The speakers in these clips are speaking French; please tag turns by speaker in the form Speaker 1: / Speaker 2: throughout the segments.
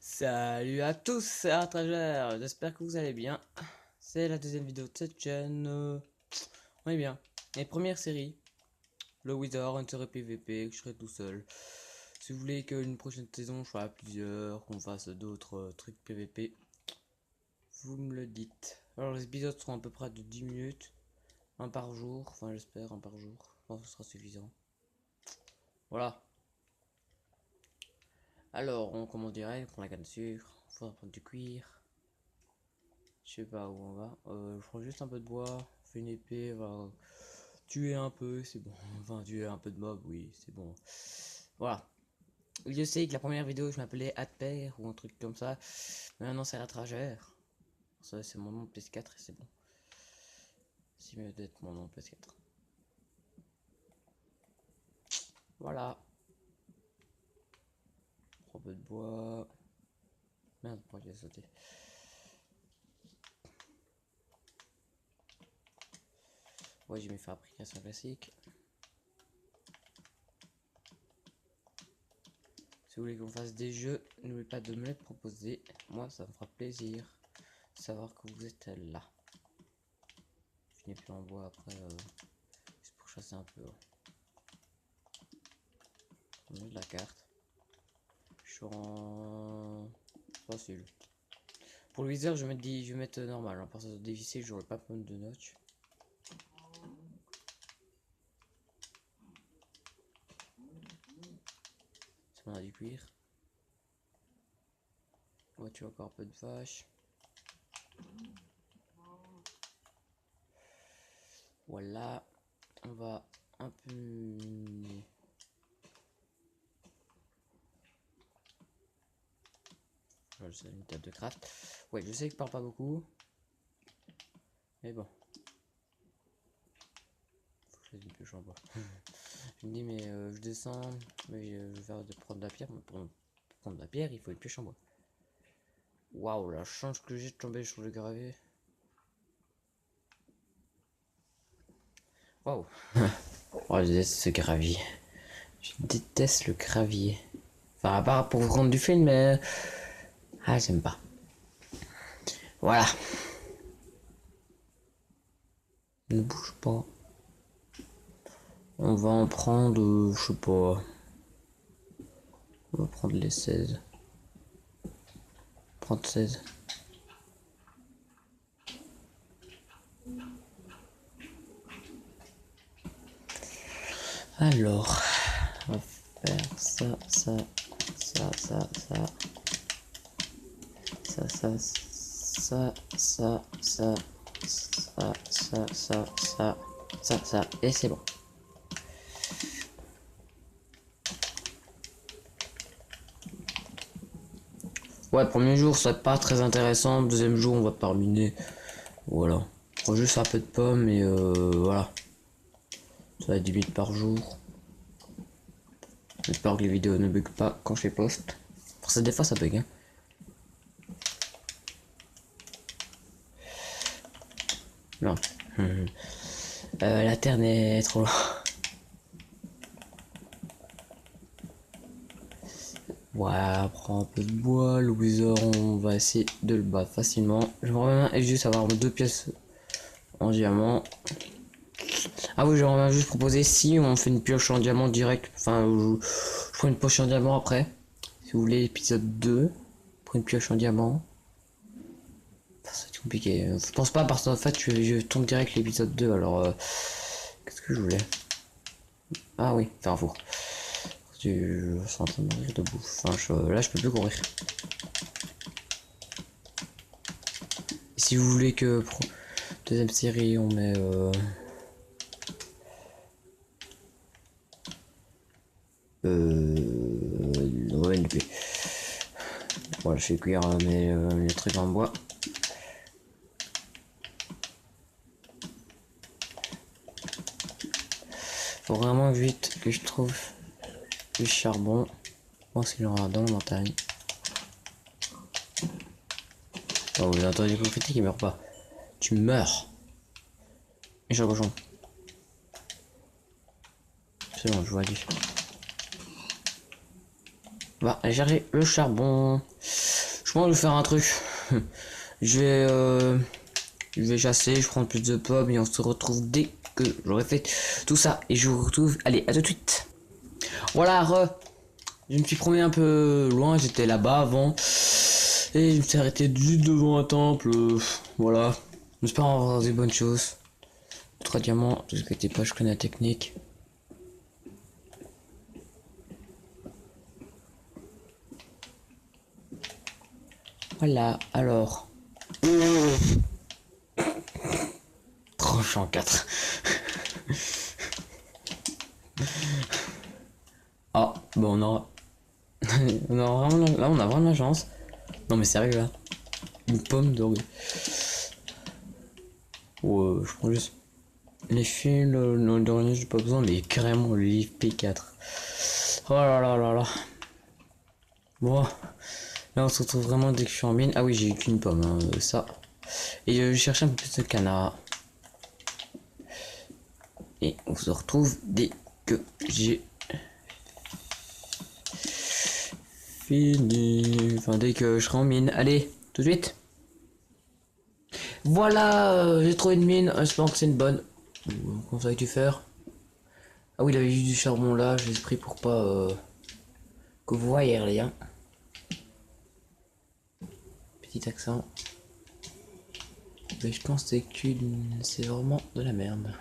Speaker 1: Salut à tous, c'est Artrageur, j'espère que vous allez bien. C'est la deuxième vidéo de cette chaîne. On est bien. Les premières séries, le Wither, une série PVP, que je serai tout seul. Si vous voulez qu'une prochaine saison, je sois à plusieurs, qu'on fasse d'autres trucs PVP, vous me le dites. Alors les épisodes seront à peu près de 10 minutes, un par jour, enfin j'espère un par jour, je pense que ce sera suffisant. Voilà. Alors on commence direct, on prend la canne de sucre, il faudra prendre du cuir. Je sais pas où on va. Je prends juste un peu de bois, on fait une épée, va tuer un peu, c'est bon. Enfin, tuer un peu de mob, oui, c'est bon. Voilà. Je sais que la première vidéo, je m'appelais Adper ou un truc comme ça. Mais maintenant, c'est Ratrageur. Ça, c'est mon nom de PS4 et c'est bon. C'est mieux d'être mon nom de PS4. Voilà. Un peu de bois. Merde, pourquoi j'ai sauté? Ouais, j'ai mis fabrication classique. Si vous voulez qu'on fasse des jeux, n'oubliez pas de me les proposer. Moi, ça me fera plaisir de savoir que vous êtes là. Je n'ai plus en bois après, juste pour chasser un peu. On met de la carte. Je suis en facile. Pour le viseur, je vais mettre normal. À partir de dévisser, j'aurai pas besoin de notch. Ça on a du cuir. Voiture encore un peu de vache. Voilà. On va un peu. Je sais, une table de craft. Ouais, je sais que je parle pas beaucoup. Mais bon. Faut que je fasse une pioche en bois. Je me dis, mais je descends. Mais je vais faire de prendre de la pierre. Mais pour prendre de la pierre, il faut une pioche en bois. Waouh, la chance que j'ai de tomber sur le gravier. Waouh. Oh, je déteste ce gravier. Je déteste le gravier. Enfin, à part pour prendre du film, mais. Ah, j'aime pas. Voilà. Ne bouge pas. On va en prendre, je sais pas. On va prendre les 16. Prendre 16. Alors, on va faire ça, ça, ça, ça, ça. Ça, ça, ça, ça, ça, ça, ça, ça, ça, ça, et c'est bon. Ouais, premier jour, ça pas très intéressant. Deuxième jour, on va terminer. Voilà. On prend juste un peu de pommes et voilà. Ça va être 10 minutes par jour. J'espère que les vidéos ne bug pas quand je les poste. Pour ça, des fois, ça bug, hein. Non. La terre n'est trop loin. Voilà, prends un peu de bois. Le wizard, on va essayer de le battre facilement. J'aimerais bien juste avoir 2 pièces en diamant. Ah oui, j'aimerais bien juste proposer si on fait une pioche en diamant direct. Enfin, je prends une poche en diamant après. Si vous voulez l'épisode 2, pour une pioche en diamant. C'est compliqué. Je pense pas parce qu'en fait je tombe direct l'épisode 2 alors qu'est-ce que je voulais? Ah oui, faire un four. Je suis en train de mourir debout. Enfin, là je peux plus courir. Et si vous voulez que pour deuxième série on met ouais, une épée. Voilà, je fais cuire mes trucs en bois. Faut vraiment vite que je trouve du charbon. Bon, qu'il y en aura dans la montagne. Oh, vous avez entendu le critique, il meurt pas. Tu meurs. Et j'ai le cochon. C'est bon, je vois du. va aller chercher le charbon. Je pense que je vais faire un truc. Je vais chasser, je prends plus de pommes et on se retrouve dès que j'aurai fait tout ça. Et je vous retrouve. Allez, à tout de suite. Voilà, je me suis promené un peu loin, j'étais là-bas avant. Et je me suis arrêté juste devant un temple. Voilà. J'espère avoir des bonnes choses. 3 diamants, tout ce qui était pas, je connais la technique. Voilà, alors. Tranchant 4. Ah, bon, on aura. On a vraiment... Là, on a vraiment la chance. Non, mais sérieux, là. Une pomme dorée. Ouais, je prends juste. Les fils, le dernier, j'ai pas besoin, mais carrément le livre P4. Oh là là là là. Bon, là, on se retrouve vraiment dès que je suis en mine. Ah oui, j'ai eu qu'une pomme, hein, ça. Et je cherche un peu plus de canard. Et on se retrouve dès que j'ai fini. Enfin, dès que je serai en mine. Allez, tout de suite. Voilà, j'ai trouvé une mine. J'espère que c'est une bonne. Comment ça va-tu faire? Ah oui, il avait juste du charbon là. Je l'ai pris pour pas que vous voyez rien. Petit accent. Mais je pense que c'est vraiment de la merde.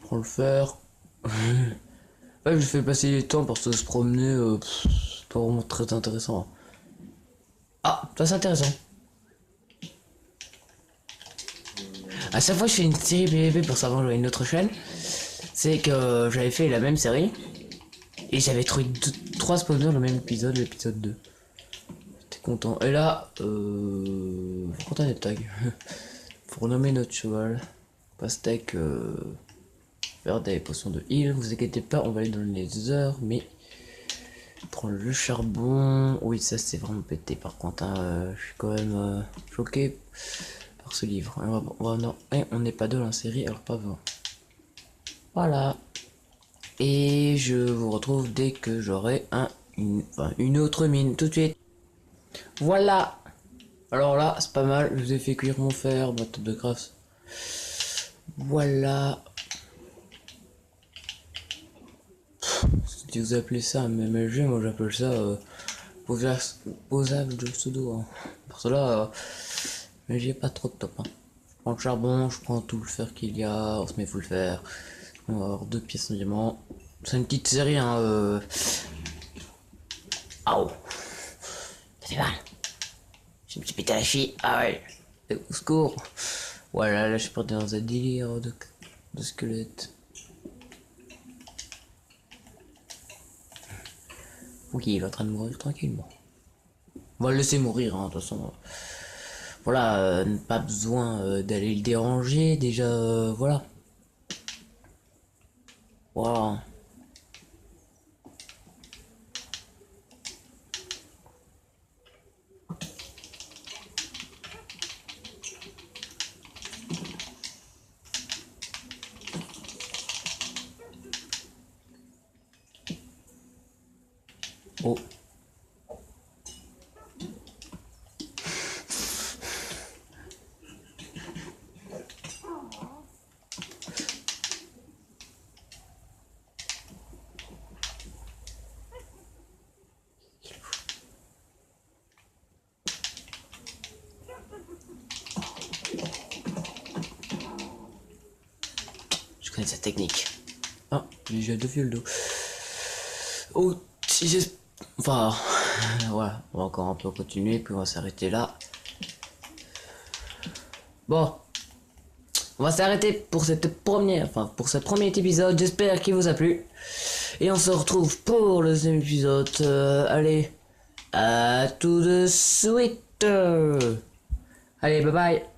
Speaker 1: Prends le fer. Ouais, je fais passer le temps parce que se promener, c'est pas vraiment très intéressant. Ah, ça c'est intéressant. À chaque fois que je fais une série PVP pour savoir jouer à une autre chaîne, c'est que j'avais fait la même série et j'avais trouvé 3 spawners le même épisode, l'épisode 2. J'étais content. Et là, faut qu'on des tags. Faut renommer notre cheval. Pastèque, faire des potions de heal. Vous inquiétez pas, on va aller dans les heures, mais prendre le charbon. Oui, ça c'est vraiment pété par contre. Hein. Je suis quand même choqué par ce livre. Non, on n'est pas deux dans la série, alors pas 20. Voilà. Et je vous retrouve dès que j'aurai une autre mine. Tout de suite. Voilà. Alors là, c'est pas mal. Je vous ai fait cuire mon fer, ma table de craft. Voilà. Si vous appelez ça un MLG, moi j'appelle ça posable de pseudo. Hein. Pour cela, mais j'ai pas trop de top. Hein. Je prends le charbon, je prends tout le fer qu'il y a, on se met full fer. On va avoir 2 pièces de diamant. C'est une petite série, hein. Ah oh. Ça fait mal. Je me suis pété la chie. Ah ouais. Au secours. Voilà, là je suis parti dans un délire de squelette. Ok, il est en train de mourir tranquillement. On va le laisser mourir, hein, de toute façon. Voilà, pas besoin d'aller le déranger, déjà, voilà. Voilà. Oh. Je connais cette technique. Ah, j'ai 2 fioles d'eau. Oh, si j'ai... Enfin, voilà, on va encore un peu continuer, puis on va s'arrêter là. Bon, on va s'arrêter pour pour ce premier épisode. J'espère qu'il vous a plu. Et on se retrouve pour le deuxième épisode. Allez, à tout de suite. Allez, bye bye.